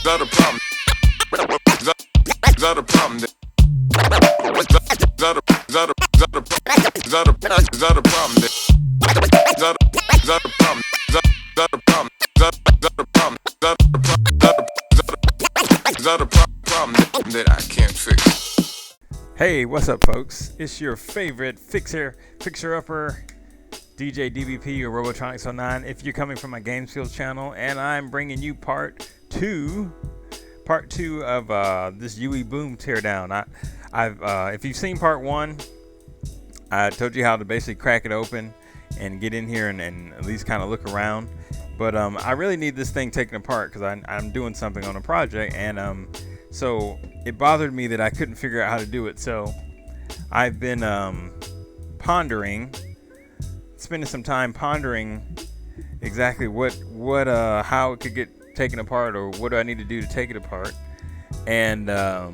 that a problem? Is that a problem? Is that a problem? Is that a problem? Is that a problem? Is that a problem? Is that a problem that I can't fix? Hey, what's up, folks? It's your favorite fixer-upper, DJ DBP or Robotronics 09. If you're coming from my Game Skills channel, and I'm bringing you part two of this UE Boom Teardown. If you've seen part one, I told you how to basically crack it open and get in here and at least kind of look around. But I really need this thing taken apart because I'm doing something on a project, and so it bothered me that I couldn't figure out how to do it. So I've been spending some time pondering exactly how it could get taken apart, or what do I need to do to take it apart. And I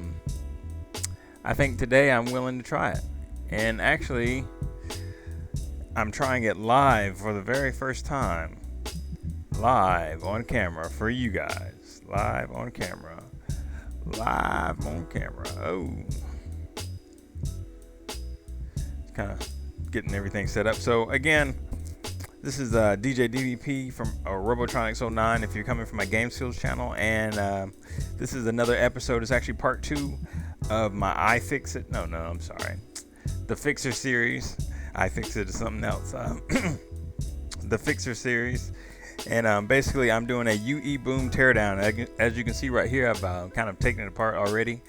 think today I'm willing to try it. And actually, I'm trying it live for the very first time. Live on camera for you guys. Live on camera. Oh. Kind of getting everything set up. So again, this is DJ DVP from Robotronics 09 if you're coming from my Game Skills channel. And this is another episode. It's actually part two of my iFixit. No, I'm sorry. The Fixer series. iFixit is something else. The Fixer series. And basically, I'm doing a UE Boom Teardown. As you can see right here, I've kind of taken it apart already.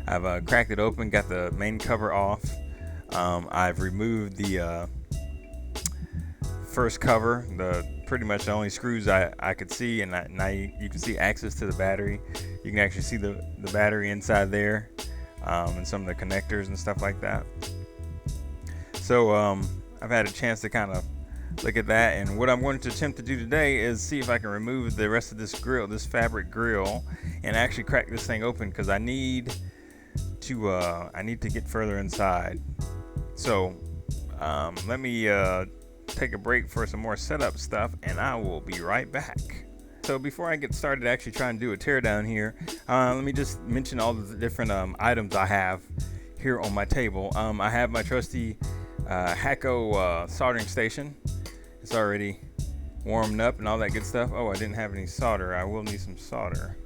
I've cracked it open, got the main cover off. I've removed the first cover, pretty much the only screws I could see, and now you can see access to the battery. You can actually see the battery inside there, and some of the connectors and stuff like that. So I've had a chance to kind of look at that, and what I'm going to attempt to do today is see if I can remove the rest of this grill, this fabric grill, and actually crack this thing open, because I need to get further inside. So let me take a break for some more setup stuff, and I will be right back. So before I get started actually trying to do a teardown here, let me just mention all the different items I have here on my table. I have my trusty Hacko soldering station. It's already warmed up and all that good stuff. Oh, I didn't have any solder. I will need some solder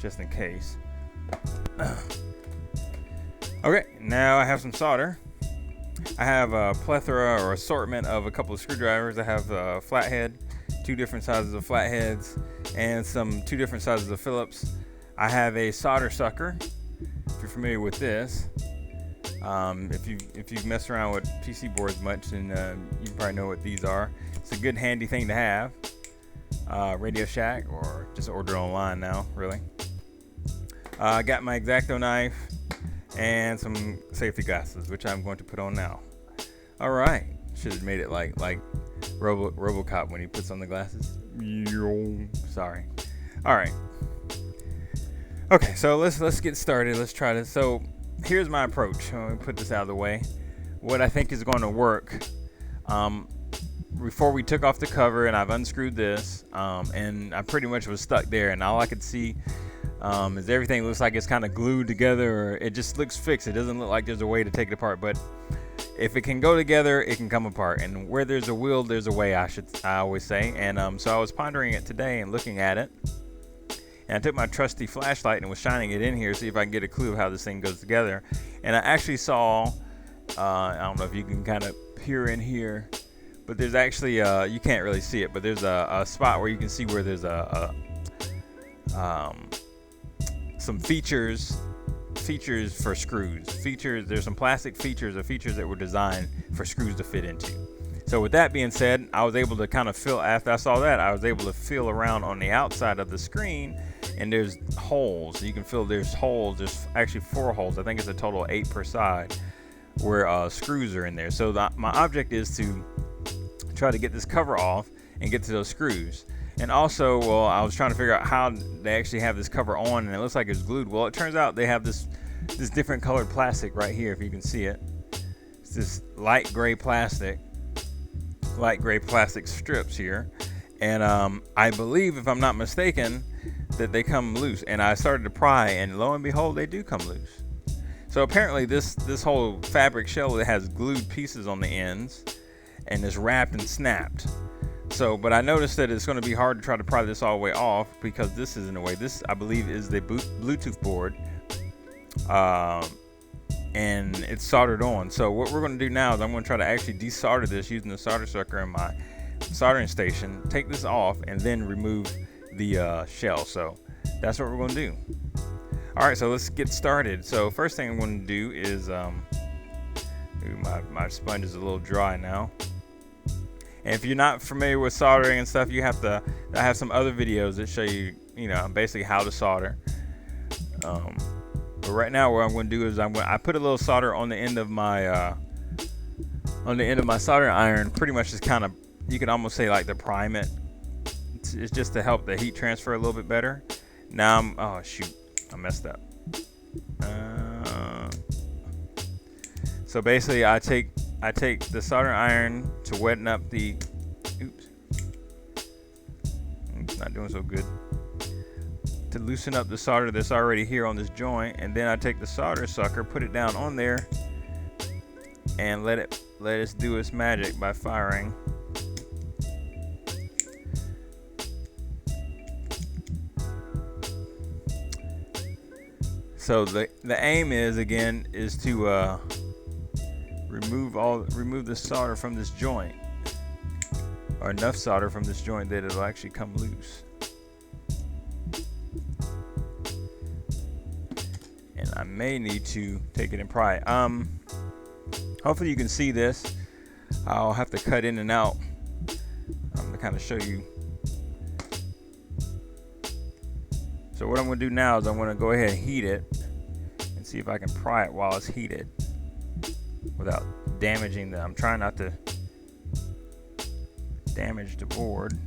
just in case. Okay, now I have some solder. I have a plethora or assortment of a couple of screwdrivers. I have a flathead, two different sizes of flatheads, and two different sizes of Phillips. I have a solder sucker, if you're familiar with this. If you've messed around with PC boards much, then you probably know what these are. It's a good handy thing to have. Radio Shack, or just order online now, really. I got my X-Acto knife and some safety glasses, which I'm going to put on now. All right, should have made it like RoboCop when he puts on the glasses. Sorry. All right. Okay, so let's get started. Let's try this. So here's my approach. Let me put this out of the way. What I think is going to work. Before we took off the cover, and I've unscrewed this, and I pretty much was stuck there, and all I could see is everything looks like it's kind of glued together, or it just looks fixed. It doesn't look like there's a way to take it apart, but if it can go together, it can come apart. And where there's a will, there's a way, I always say. And so I was pondering it today and looking at it. And I took my trusty flashlight and was shining it in here to see if I can get a clue of how this thing goes together. And I actually saw, I don't know if you can kind of peer in here, but there's actually, you can't really see it, but there's a spot where you can see where there's some features for screws. There's some plastic features that were designed for screws to fit into. So with that being said, I was able to kind of after I saw that, I was able to feel around on the outside of the screen, and there's holes. You can feel there's holes. There's actually 4 holes. I think it's a total of 8 per side where screws are in there. So my object is to try to get this cover off and get to those screws. And also, well, I was trying to figure out how they actually have this cover on, and it looks like it's glued. Well, it turns out they have this different colored plastic right here, if you can see it. It's this light gray plastic strips here, And I believe, if I'm not mistaken, that they come loose. And I started to pry, and lo and behold, they do come loose. So apparently this whole fabric shell has glued pieces on the ends and is wrapped and snapped. So, but I noticed that it's going to be hard to try to pry this all the way off, because this is, in a way, this I believe is the Bluetooth board, and it's soldered on. So what we're going to do now is I'm going to try to actually desolder this using the solder sucker in my soldering station, take this off, and then remove the shell. So that's what we're going to do. All right, so let's get started. So first thing I'm going to do is my sponge is a little dry now. And if you're not familiar with soldering and stuff, you have to. I have some other videos that show you, basically how to solder. But right now, what I'm going to do is I put a little solder on the end of my soldering iron. Pretty much just kind of, you could almost say like to prime it. It's just to help the heat transfer a little bit better. Now oh shoot, I messed up. So basically, I take the soldering iron to wetten up the. Oops, it's not doing so good. To loosen up the solder that's already here on this joint, and then I take the solder sucker, put it down on there, and let it do its magic by firing. So the aim is to remove the solder from this joint, or enough solder from this joint that it'll actually come loose. And I may need to take it and pry it. Hopefully you can see this. I'll have to cut in and out to kind of show you. So what I'm going to do now is I'm going to go ahead and heat it and see if I can pry it while it's heated without damaging I'm trying not to damage the board.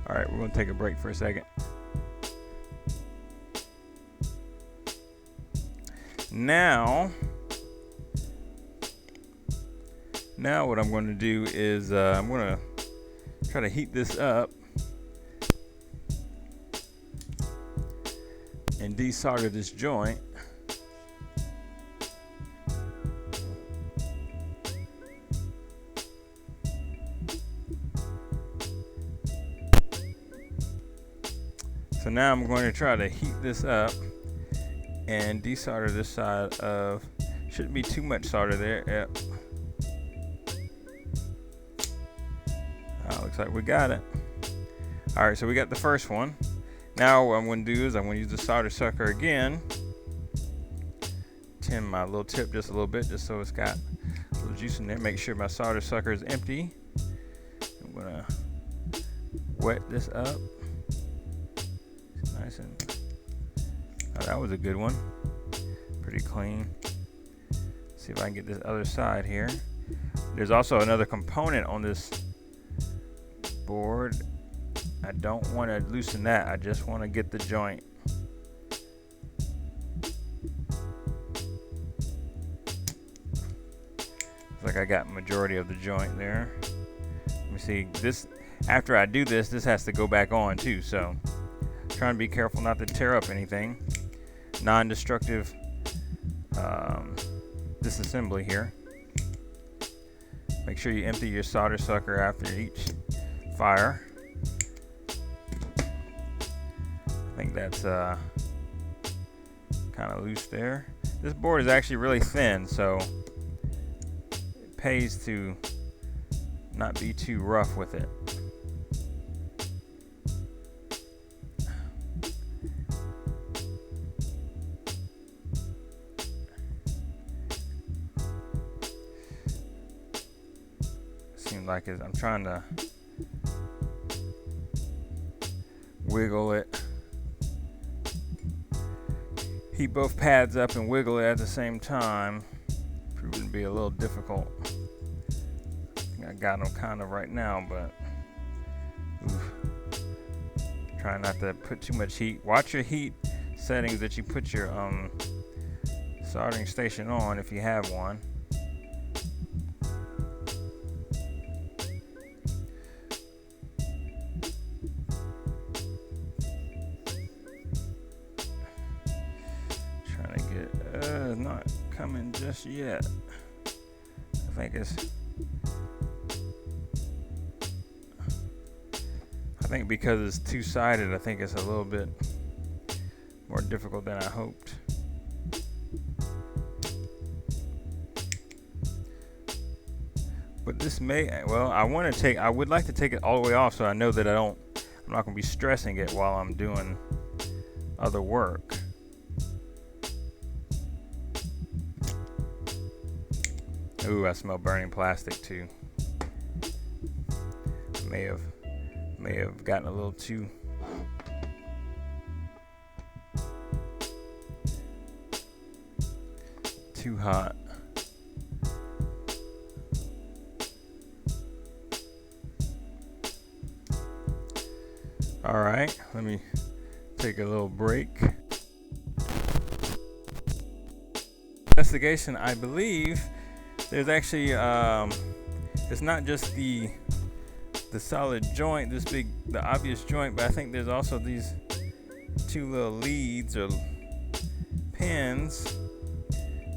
All right, we're going to take a break for a second. Now what I'm going to do is I'm going to try to heat this up and desolder this joint. So now I'm going to try to heat this up and desolder this side of, shouldn't be too much solder there. Yep. Looks like we got it. All right, so we got the first one. Now what I'm going to do is I'm going to use the solder sucker again. Tin my little tip just a little bit, just so it's got a little juice in there. Make sure my solder sucker is empty. I'm going to wet this up. It's nice and, oh, that was a good one. Pretty clean. See if I can get this other side here. There's also another component on this board. I don't want to loosen that. I just want to get the joint. Looks like I got majority of the joint there. Let me see. This, after I do this has to go back on too. So trying to be careful not to tear up anything. Non-destructive disassembly here. Make sure you empty your solder sucker after each fire. I think that's kind of loose there. This board is actually really thin, so it pays to not be too rough with it. Seems like I'm trying to wiggle it, heat both pads up and wiggle it at the same time. Proving to be a little difficult. I think I got them kind of right now, but try not to put too much heat. Watch your heat settings that you put your soldering station on if you have one. Trying to get, it's not coming just yet. I think because it's two-sided, I think it's a little bit more difficult than I hoped. But this may, well, I would like to take it all the way off so I know that I'm not going to be stressing it while I'm doing other work. Ooh, I smell burning plastic too. May have gotten a little too hot. All right, let me take a little break. Investigation, I believe there's actually it's not just the solid joint, the obvious joint, but I think there's also these two little leads or pins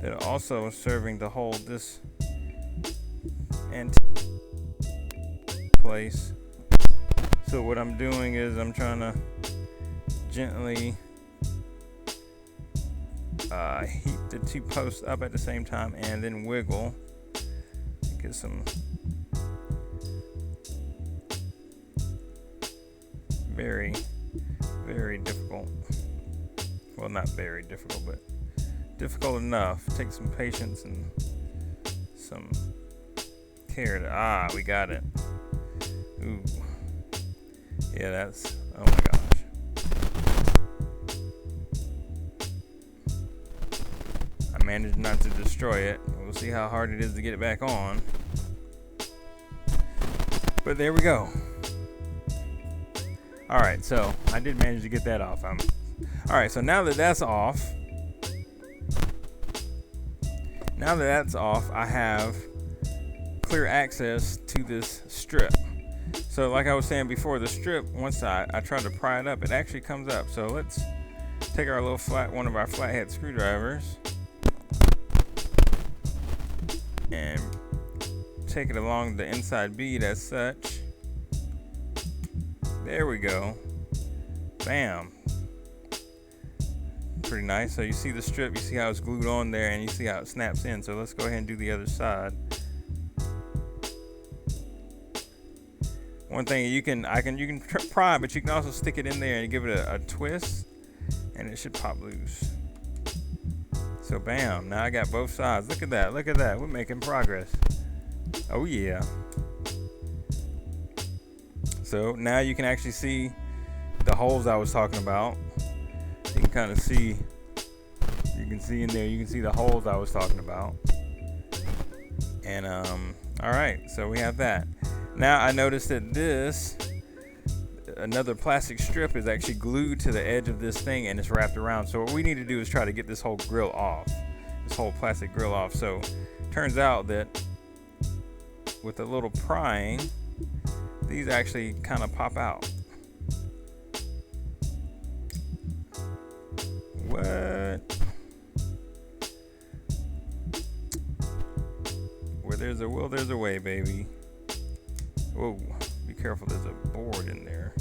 that are also serving to hold this antenna in place. So what I'm doing is I'm trying to gently heat the two posts up at the same time and then wiggle to get some very, very difficult. Well, not very difficult, but difficult enough. Take some patience and some care. We got it. Ooh. Yeah, that's, oh my gosh. I managed not to destroy it. We'll see how hard it is to get it back on. But there we go. Alright, so I did manage to get that off. Alright, so now that that's off, I have clear access to this strip. So like I was saying before, the strip, once I try to pry it up, it actually comes up. So let's take our little one of our flathead screwdrivers and take it along the inside bead as such. There we go. Bam. Pretty nice. So you see the strip, you see how it's glued on there, and you see how it snaps in. So let's go ahead and do the other side. One thing you can pry, but you can also stick it in there and give it a twist, and it should pop loose. So bam, now I got both sides. Look at that, we're making progress. Oh yeah. So now you can actually see the holes I was talking about. You can kind of see, you can see in there, you can see the holes I was talking about. And all right, so we have that. Now I noticed that another plastic strip is actually glued to the edge of this thing, and it's wrapped around. So what we need to do is try to get this whole grill off, this whole plastic grill off. So turns out that with a little prying, these actually kind of pop out. What? Where there's a will, there's a way, baby. Whoa, be careful, there's a board in there.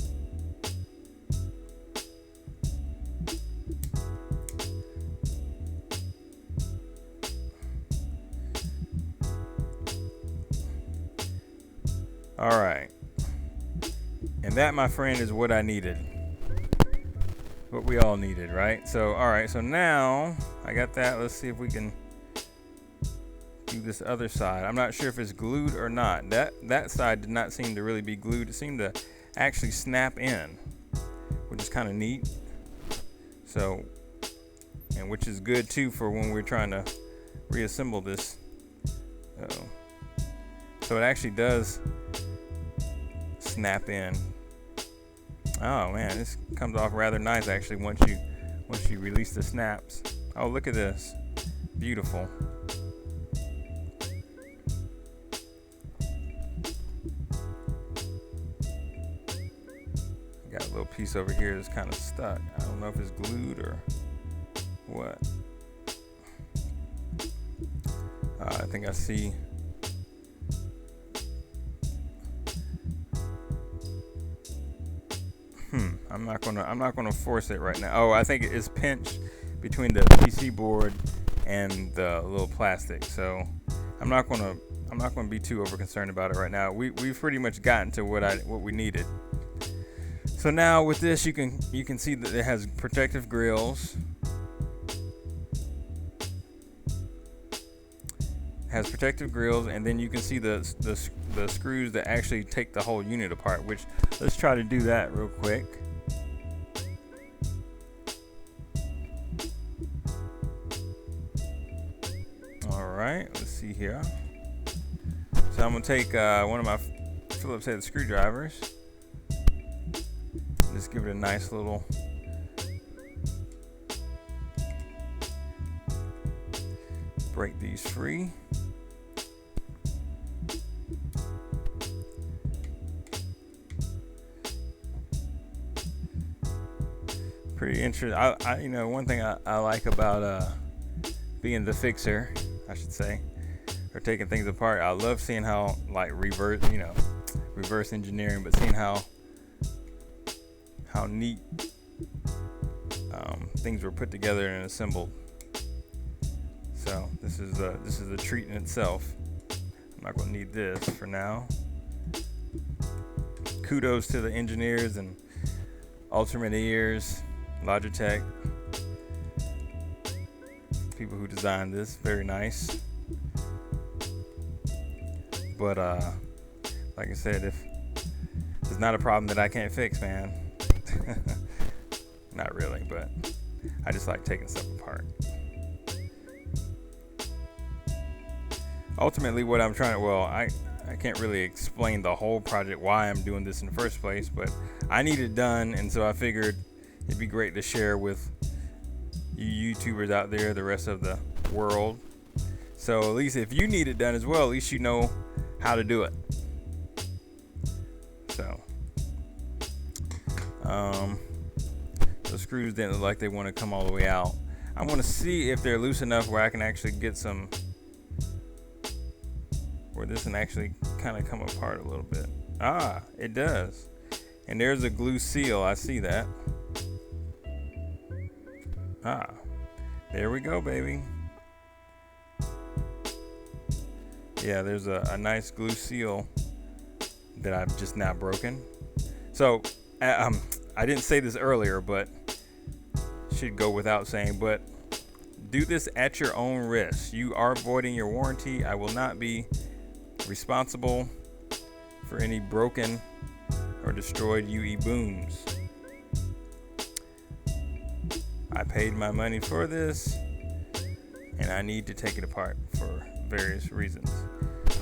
All right. And that, my friend, is what I needed. What we all needed, right? So, all right, so now I got that. Let's see if we can do this other side. I'm not sure if it's glued or not. That side did not seem to really be glued. It seemed to actually snap in, which is kind of neat. So, and which is good too for when we're trying to reassemble this. Uh-oh. So it actually does snap in. Oh man, this comes off rather nice actually once you release the snaps. Oh, look at this. beautiful. Got a little piece over here that's kind of stuck. I don't know if it's glued or what. I think I see. I'm not gonna force it right now. Oh, I think it's pinched between the PC board and the little plastic. So I'm not gonna be too over concerned about it right now. We've pretty much gotten to what we needed. So now with this, you can see that it has protective grills. Has protective grills, and then you can see the screws that actually take the whole unit apart. Which, let's try to do that real quick. All right, let's see here. So I'm gonna take one of my Phillips head screwdrivers. Just give it a nice little break these free. Pretty interesting. I one thing I like about being the fixer, I should say, or taking things apart. I love seeing how reverse engineering, but seeing how neat things were put together and assembled. So this is a treat in itself. I'm not gonna need this for now. Kudos to the engineers and Ultimateers, Logitech, people who designed this. Very nice. But like I said, if it's not a problem that I can't fix, man. Not really, but I just like taking stuff apart. Ultimately, what I'm trying to, I can't really explain the whole project, why I'm doing this in the first place, but I need it done, and so I figured it'd be great to share with you YouTubers out there, the rest of the world. So at least if you need it done as well, at least you know how to do it. So the screws didn't look like they want to come all the way out. I want to see if they're loose enough where I can actually get some, where this can actually kind of come apart a little bit. It does. And there's a glue seal. I see that. There we go, baby. Yeah, there's a nice glue seal that I've just now broken. So I didn't say this earlier, but should go without saying, but do this at your own risk. You are voiding your warranty. I will not be responsible for any broken or destroyed UE booms. I paid my money for this, and I need to take it apart for various reasons.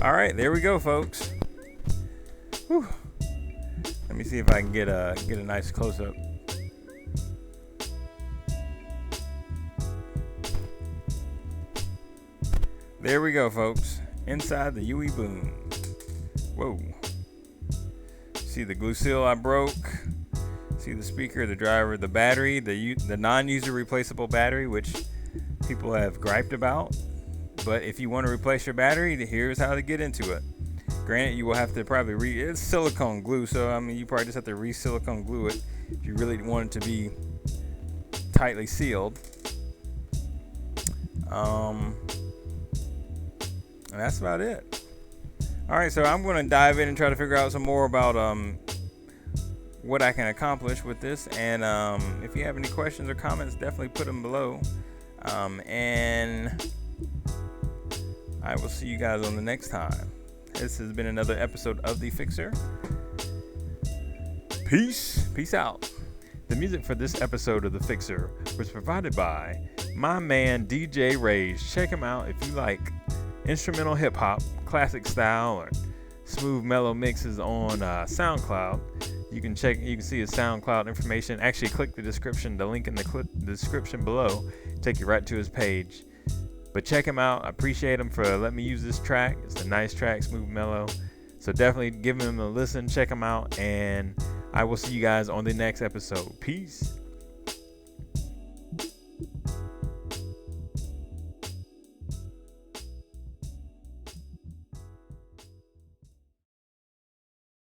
All right, there we go, folks. Whew. Let me see if I can get a nice close-up. There we go, folks. Inside the UE boom. Whoa. See the glue seal I broke. See the speaker, the driver, the battery, the non-user replaceable battery, which people have griped about. But if you want to replace your battery, here's how to get into it. Granted, you will have to probably it's silicone glue, so I mean you probably just have to re-silicone glue it if you really want it to be tightly sealed. And that's about it. All right, so I'm going to dive in and try to figure out some more about what I can accomplish with this. And if you have any questions or comments, definitely put them below. And I will see you guys on the next time. This has been another episode of The Fixer. Peace out. The music for this episode of The Fixer was provided by my man DJ Rage. Check him out if you like instrumental hip hop, classic style, or smooth mellow mixes on SoundCloud. You can see his SoundCloud information. Actually, click the link in the description below, take you right to his page. But check him out. I appreciate him for letting me use this track. It's a nice track, smooth, mellow. So definitely give him a listen, check him out, and I will see you guys on the next episode. Peace.